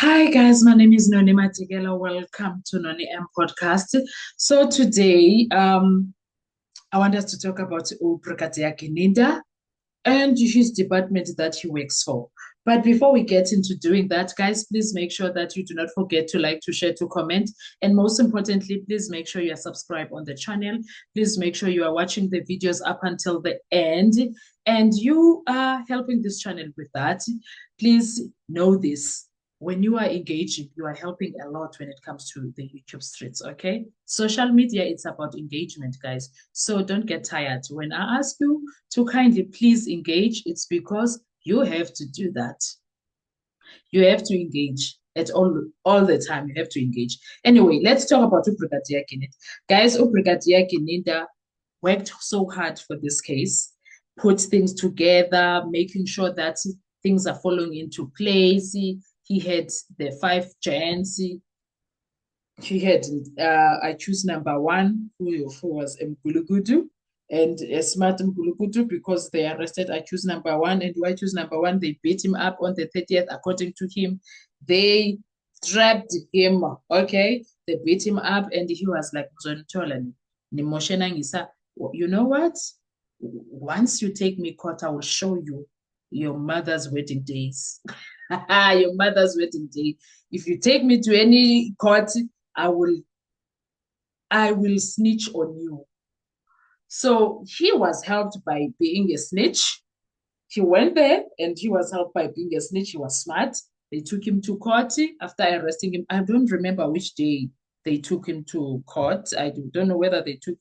Hi guys, my name is Noni Matigela. Welcome to Noni M podcast. So today, I want us to talk about Brigadier Kininda and his department that he works for. But before we get into doing that, guys, please make sure that you do not forget to like, to share, to comment. And most importantly, please make sure you are subscribed on the channel. Please make sure you are watching the videos up until the end. And you are helping this channel with that. Please know this. When you are engaging, you are helping a lot when it comes to the YouTube streets, okay? Social media, it's about engagement, guys. So don't get tired. When I ask you to kindly please engage, it's because you have to do that. You have to engage at all the time. You have to engage. Anyway, let's talk about Brigadier Kininda. Guys, Brigadier Kininda worked so hard for this case, put things together, making sure that things are falling into place. He had the five giants. He had I choose number one, who was Mgulugudu, and a smart Mgulugudu, because they arrested I choose number one. And why choose number one? They beat him up on the 30th, according to him. They trapped him, okay? They beat him up, and he was like, you know what? Once you take me court, I will show you your mother's wedding days. Your mother's wedding day. If you take me to any court, I will snitch on you. So he was helped by being a snitch. He went there and he was helped by being a snitch. He was smart. They took him to court after arresting him. I don't remember which day they took him to court. I don't know whether they took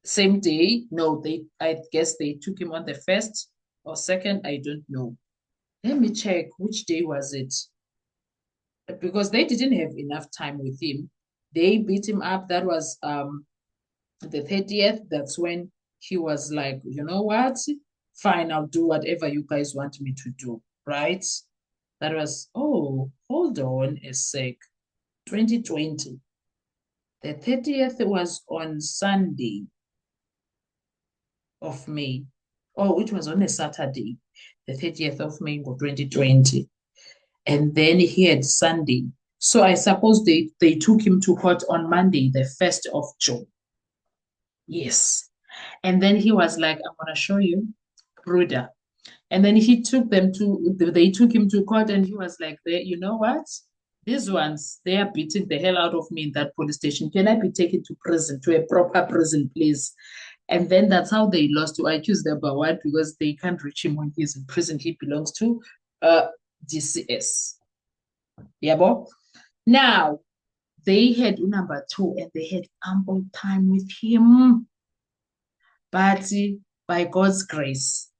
same day. No, I guess they took him on the first or second. I don't know. Let me check which day was it, because they didn't have enough time with him. They beat him up. That was the 30th. That's when he was like, you know what? Fine, I'll do whatever you guys want me to do, right? That was, oh, hold on a sec. 2020. The 30th was on Sunday of May. Oh, it was on a Saturday, the 30th of May of 2020. And then he had Sunday. So I suppose they took him to court on Monday, the 1st of June. Yes. And then he was like, I'm going to show you, Bruder. And then they took him to court, and he was like, you know what? These ones, they are beating the hell out of me in that police station. Can I be taken to prison, to a proper prison, please? And then that's how they lost to accuse number one, because they can't reach him when he's in prison. He belongs to DCS. Yeah, boy. Now, they had number two, and they had ample time with him. But by God's grace,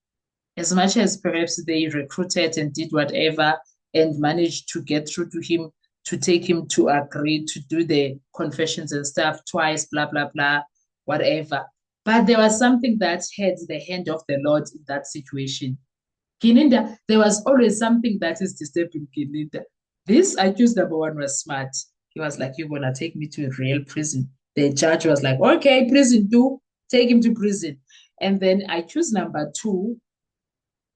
as much as perhaps they recruited and did whatever and managed to get through to him, to take him to agree to do the confessions and stuff twice, blah, blah, blah, whatever. But there was something that had the hand of the Lord in that situation. Kininda, there was always something that is disturbing Kininda. This accused number one was smart. He was like, you're going to take me to a real prison. The judge was like, okay, prison two, take him to prison. And then I choose number two.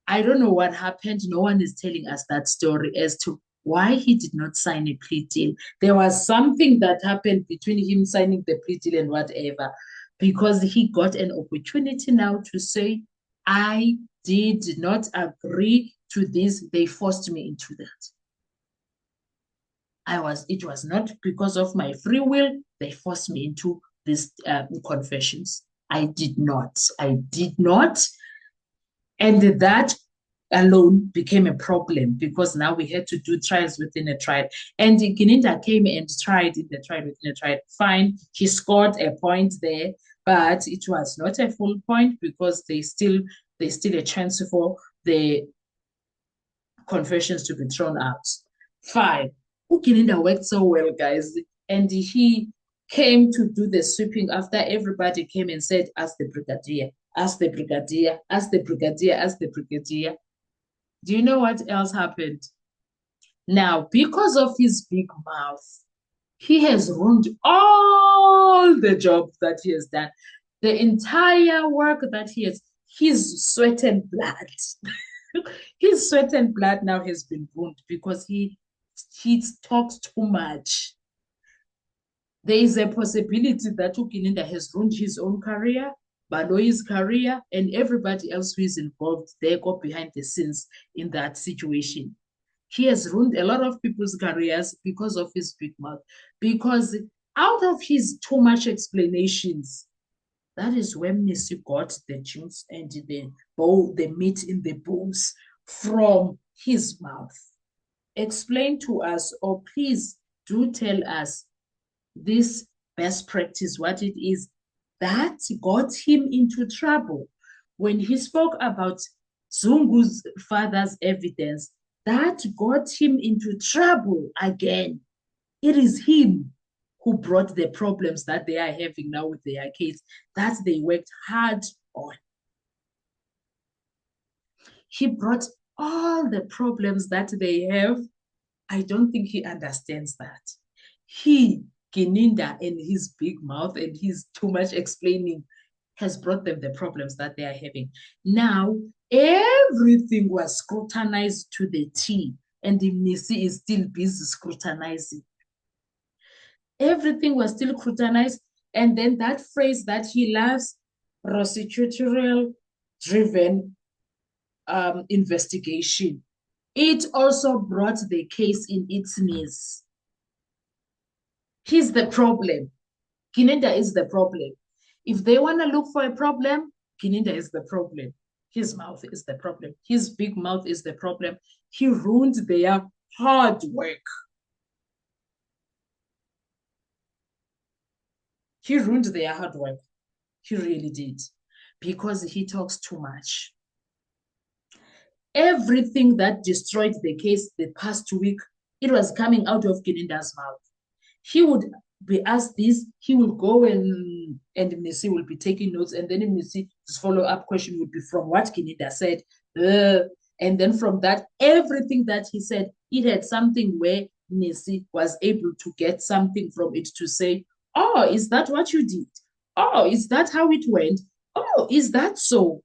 I don't know what happened. No one is telling us that story as to why he did not sign a plea deal. There was something that happened between him signing the plea deal and whatever, because he got an opportunity now to say, I did not agree to this. They forced me into that. It was not because of my free will. They forced me into these confessions. I did not. And that alone became a problem, because now we had to do trials within a trial. And Kininda came and tried in the trial within a trial. Fine, he scored a point there, but it was not a full point, because there's still a chance for the confessions to be thrown out. Fine. Kininda worked so well, guys. And he came to do the sweeping after everybody came and said, ask the brigadier, ask the brigadier, ask the brigadier, ask the brigadier. Do you know what else happened? Now, because of his big mouth, he has ruined all the job that he has done, the entire work that he has, his sweat and blood. His sweat and blood now has been ruined, because he he talks too much. There is a possibility that Ukininda has ruined his own career, Baloyi's career, and everybody else who is involved. They go behind the scenes in that situation. He has ruined a lot of people's careers because of his big mouth. Because out of his too much explanations, that is when Missy got the juice and the meat in the bones from his mouth. Explain to us, or please do tell us this best practice, what it is that got him into trouble. When he spoke about Zungu's father's evidence, that got him into trouble again. It is him who brought the problems that they are having now with their case, that they worked hard on. He brought all the problems that they have. I don't think he understands that. He, Gininda, and his big mouth and his too much explaining has brought them the problems that they are having. Now, everything was scrutinized to the T, and the Missy is still busy scrutinizing. Everything was still scrutinized, and then that phrase that he loves, procedural driven investigation, it also brought the case in its knees. He's the problem. Gininda is the problem. If they want to look for a problem, Gininda is the problem. His mouth is the problem. His big mouth is the problem. He ruined their hard work. He ruined their hard work. He really did. Because he talks too much. Everything that destroyed the case the past week, it was coming out of Gininda's mouth. He would be asked this, he will go and Missy will be taking notes, and then Missy's follow-up question would be from what Gininda said. And then from that, everything that he said, it had something where Missy was able to get something from it to say, oh, is that what you did? Oh, is that how it went? Oh, is that so?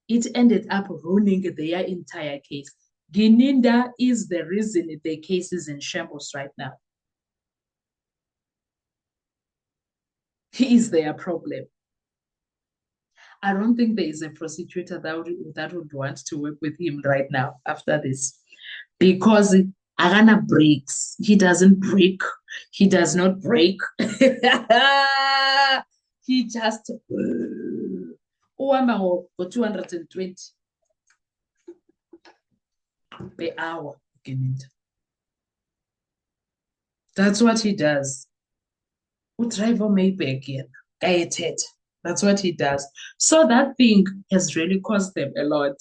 It ended up ruining their entire case. Gininda is the reason the case is in shambles right now. He is their problem. I don't think there is a prosecutor that would want to work with him right now after this, because Agana breaks. He doesn't break. He does not break. He just for 220 per hour. That's what he does. Driver Maybach again. That's what he does. So that thing has really cost them a lot.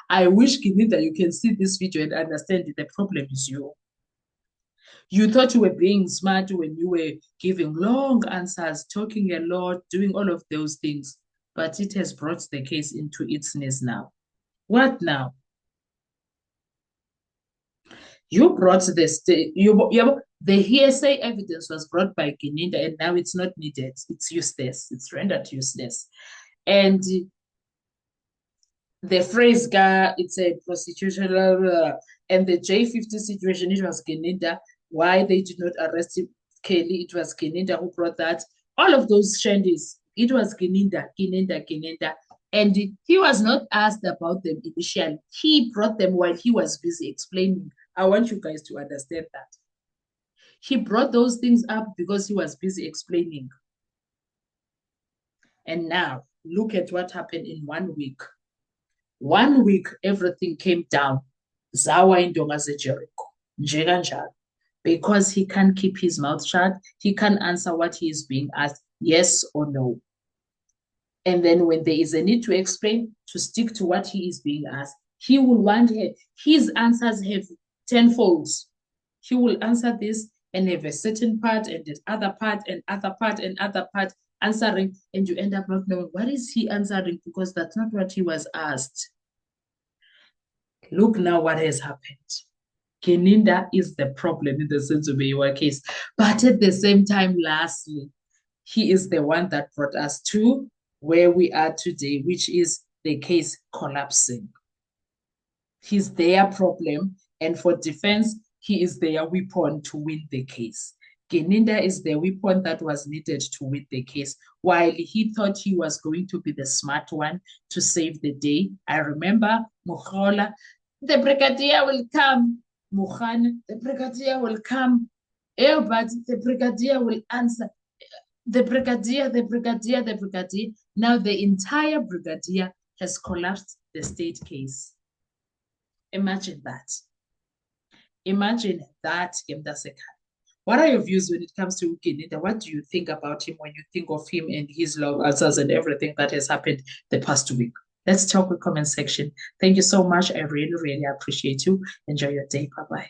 I wish, Gininda, you can see this video and understand that the problem is you. You thought you were being smart when you were giving long answers, talking a lot, doing all of those things. But it has brought the case into its knees now. What now? You brought the hearsay evidence was brought by Gininda, and now it's not needed. It's useless. It's rendered useless. And the phrase, it's a prostitutional, and the J50 situation, it was Gininda. Why they did not arrest him, Kelly, it was Gininda who brought that. All of those shandies, it was Gininda. And he was not asked about them initially. He brought them while he was busy explaining. I want you guys to understand that. He brought those things up because he was busy explaining. And now, look at what happened in 1 week. 1 week, everything came down. Zawa indonga Jericho. Because he can't keep his mouth shut. He can't answer what he is being asked, yes or no. And then when there is a need to explain, to stick to what he is being asked, he will want his answers have tenfolds. He will answer this and have a certain part and this other part and other part and other part answering, and you end up not knowing what is he answering, because that's not what he was asked. Look now what has happened. Gininda is the problem in the sense of your case. But at the same time, lastly, he is the one that brought us to where we are today, which is the case collapsing. He's their problem. And for defense, he is their weapon to win the case. Geninda is the weapon that was needed to win the case. While he thought he was going to be the smart one to save the day, I remember Mukhola, the brigadier will come. Mukhan, the brigadier will come. But the brigadier will answer. The brigadier, the brigadier, the brigadier. Now the entire brigadier has collapsed the state case. Imagine that. Imagine that, Gemdasekan. What are your views when it comes to Ukinida? What do you think about him when you think of him and his love answers and everything that has happened the past week? Let's talk in the comment section. Thank you so much. I really, really appreciate you. Enjoy your day. Bye-bye.